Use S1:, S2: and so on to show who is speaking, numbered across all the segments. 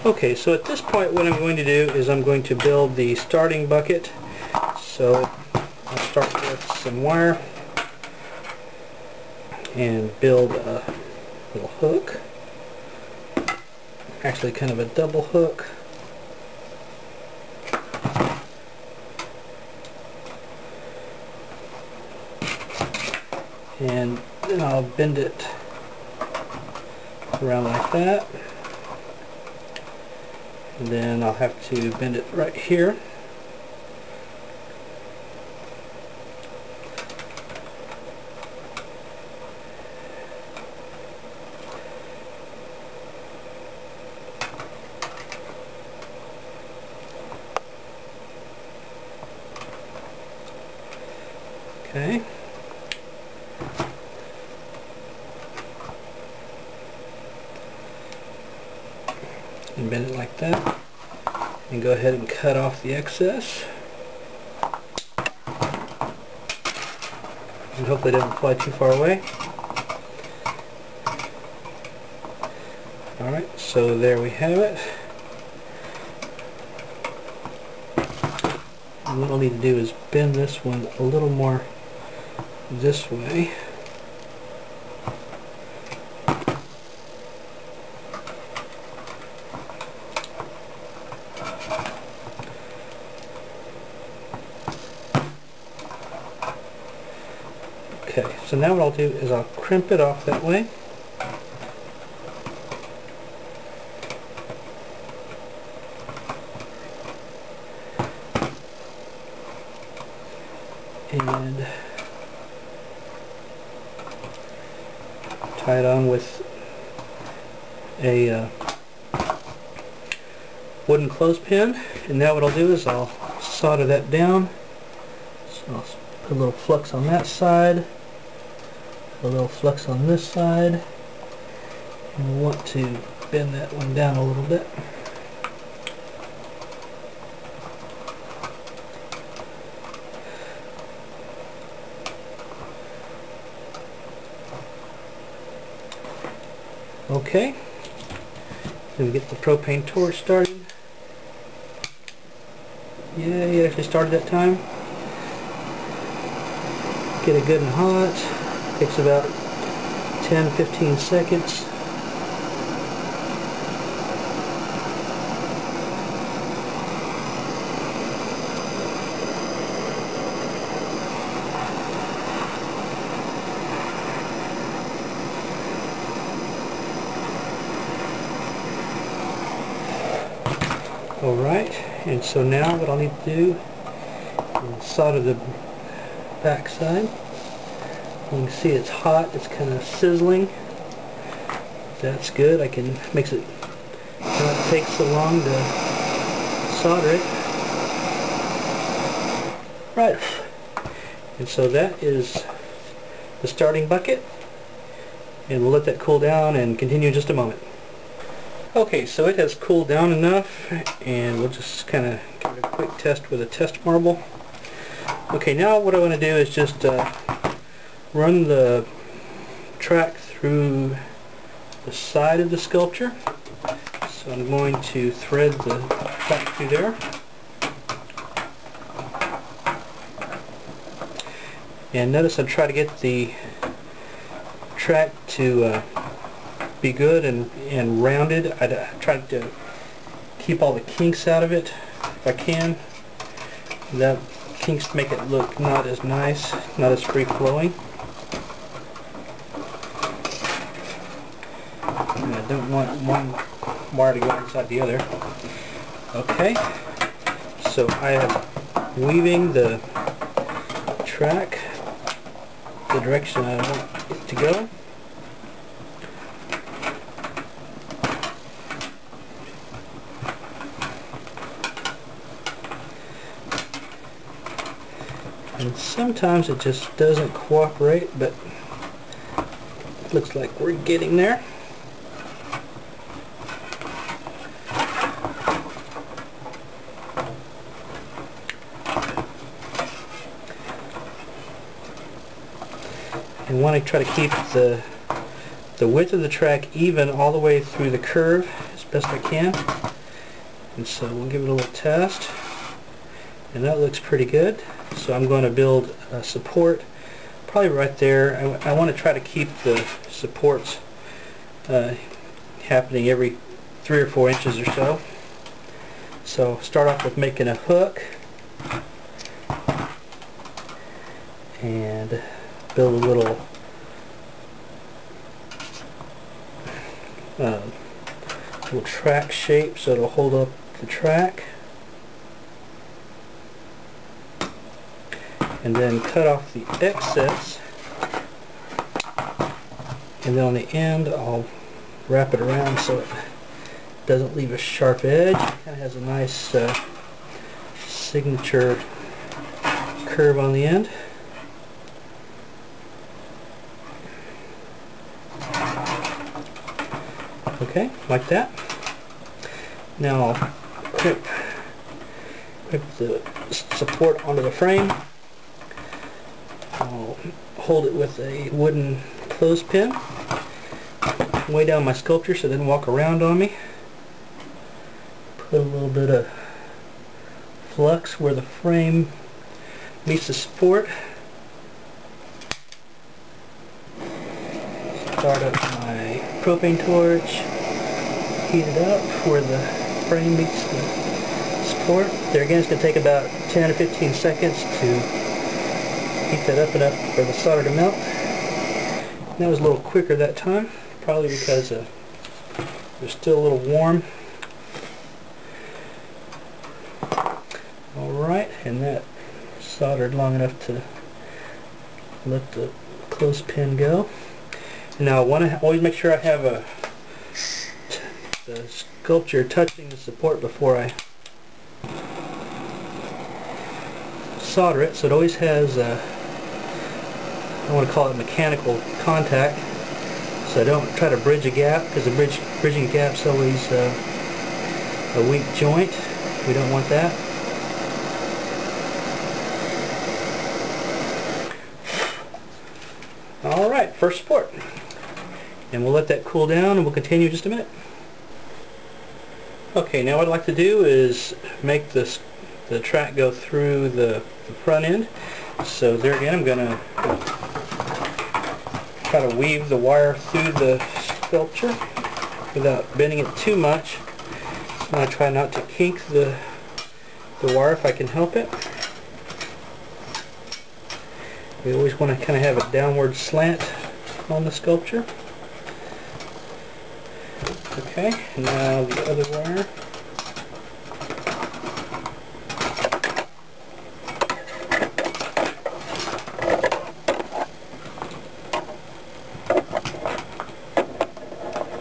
S1: Okay, so at this point what I'm going to do is I'm going to build the starting bucket. So I'll start with some wire and build a little hook. Actually kind of a double hook. And then I'll bend it around like that. And then I'll have to bend it right here. Okay. And bend it like that. And go ahead and cut off the excess. And hopefully it doesn't fly too far away. Alright, so there we have it. And what I'll need to do is bend this one a little more this way. Okay, so now what I'll do is I'll crimp it off that way. And tie it on with a wooden clothespin. And now what I'll do is I'll solder that down. So I'll put a little flux on that side, a little flux on this side, and we'll want to bend that one down a little bit. Okay, then we get the propane torch started. Yeah, it actually started that time. Get it good and hot. Takes about 10-15 seconds. Alright, and so now what I'll need to do is solder the back side. You can see it's hot, it's kind of sizzling. That's good. Makes it not take so long to solder it. Right, and so that is the starting bucket, and we'll let that cool down and continue in just a moment. Okay, so it has cooled down enough, and we'll just kind of give it a quick test with a test marble. Okay, now what I want to do is just run the track through the side of the sculpture. So I'm going to thread the track through there. And notice I try to get the track to be good and rounded. I try to keep all the kinks out of it if I can. That kinks make it look not as nice, not as free-flowing. And I don't want one wire to go inside the other. Okay, so I am weaving the track the direction I want it to go. And sometimes it just doesn't cooperate, but it looks like we're getting there. And want to try to keep the width of the track even all the way through the curve as best I can. And so we'll give it a little test. And that looks pretty good. So I'm going to build a support probably right there. I want to try to keep the supports happening every 3 or 4 inches or so. So start off with making a hook and build a little track shape so it'll hold up the track, and then cut off the excess, and then on the end I'll wrap it around so it doesn't leave a sharp edge. It kind of has a nice signature curve on the end. Okay, like that. Now I'll clip the support onto the frame. I'll hold it with a wooden clothespin way down my sculpture so it doesn't walk around on me. Put a little bit of flux where the frame meets the support. Start up my propane torch, heat it up where the frame meets the support. There again, it's going to take about 10 or 15 seconds to heat that up enough for the solder to melt. And that was a little quicker that time, probably because they're still a little warm. Alright, and that soldered long enough to let the clothespin go. Now I want to always make sure I have the sculpture touching the support before I solder it, so it always has I want to call it mechanical contact, so I don't try to bridge a gap, because bridging a gap is always a weak joint. We don't want that. Alright, first support. And we'll let that cool down and we'll continue in just a minute. Okay, now what I'd like to do is make the track go through the front end. So there again, I'm going to try to weave the wire through the sculpture without bending it too much. I'm going to try not to kink the wire if I can help it. We always want to kind of have a downward slant on the sculpture. Okay, now the other wire.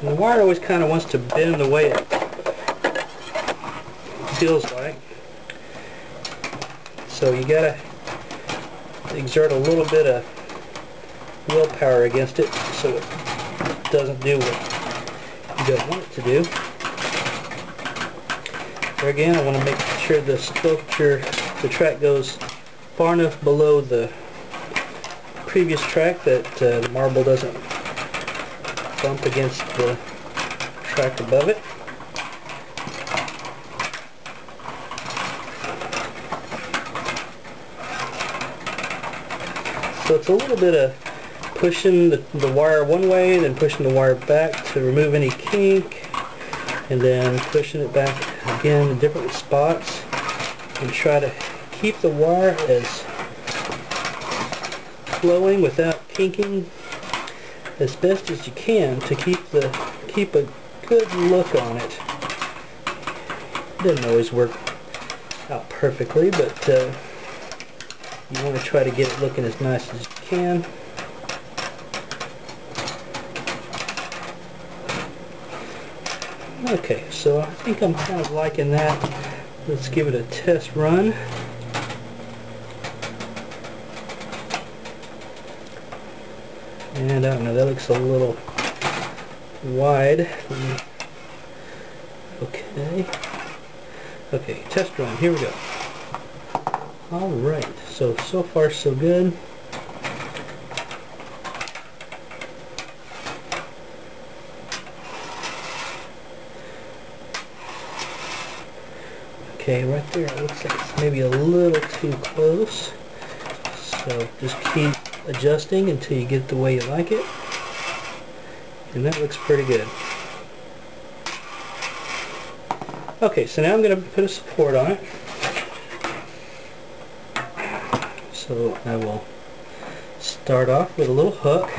S1: And the wire always kind of wants to bend the way it feels like. So you gotta exert a little bit of willpower against it so it doesn't do what you don't want it to do. There again, I want to make sure the sculpture, the track goes far enough below the previous track that the marble doesn't bump against the track above it. So it's a little bit of pushing the wire one way, then pushing the wire back to remove any kink, and then pushing it back again in different spots, and try to keep the wire as flowing without kinking as best as you can to keep a good look on it. Doesn't always work out perfectly, but you want to try to get it looking as nice as you can. Okay, so I think I'm kind of liking that. Let's give it a test run. And I don't know, that looks a little wide. Okay. Okay, test run, here we go. Alright, so far so good. Okay, right there, it looks like it's maybe a little too close. So just keep adjusting until you get it the way you like it. And that looks pretty good. Okay, so now I'm going to put a support on it. So I will start off with a little hook.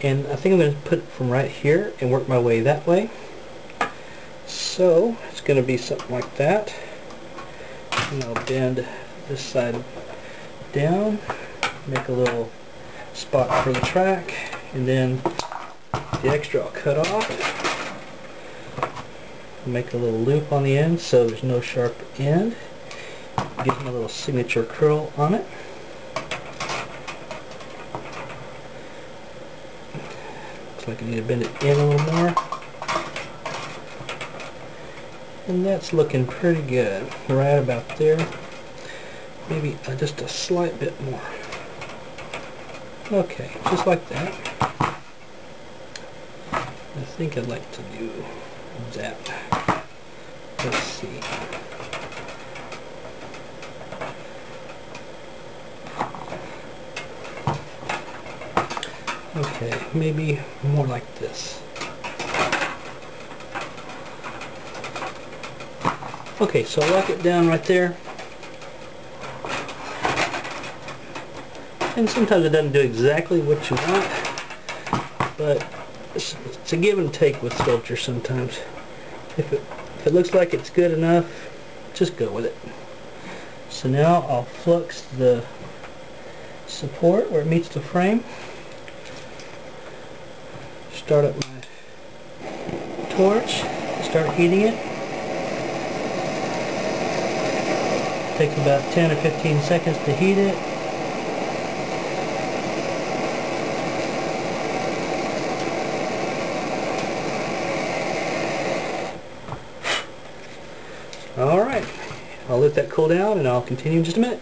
S1: And I think I'm going to put it from right here and work my way that way. So it's going to be something like that. And I'll bend this side down, make a little spot for the track, and then the extra I'll cut off. Make a little loop on the end so there's no sharp end. Give them a little signature curl on it. Looks like I need to bend it in a little more. And that's looking pretty good. Right about there. Maybe just a slight bit more. Okay, just like that. I think I'd like to do that. Let's see. Okay, maybe more like this. Okay, so I lock it down right there. And sometimes it doesn't do exactly what you want, but it's a give and take with sculpture sometimes. If it looks like it's good enough, just go with it. So now I'll flux the support where it meets the frame. Start up my torch, start heating it. Takes about 10 or 15 seconds to heat it. Alright, I'll let that cool down and I'll continue in just a minute.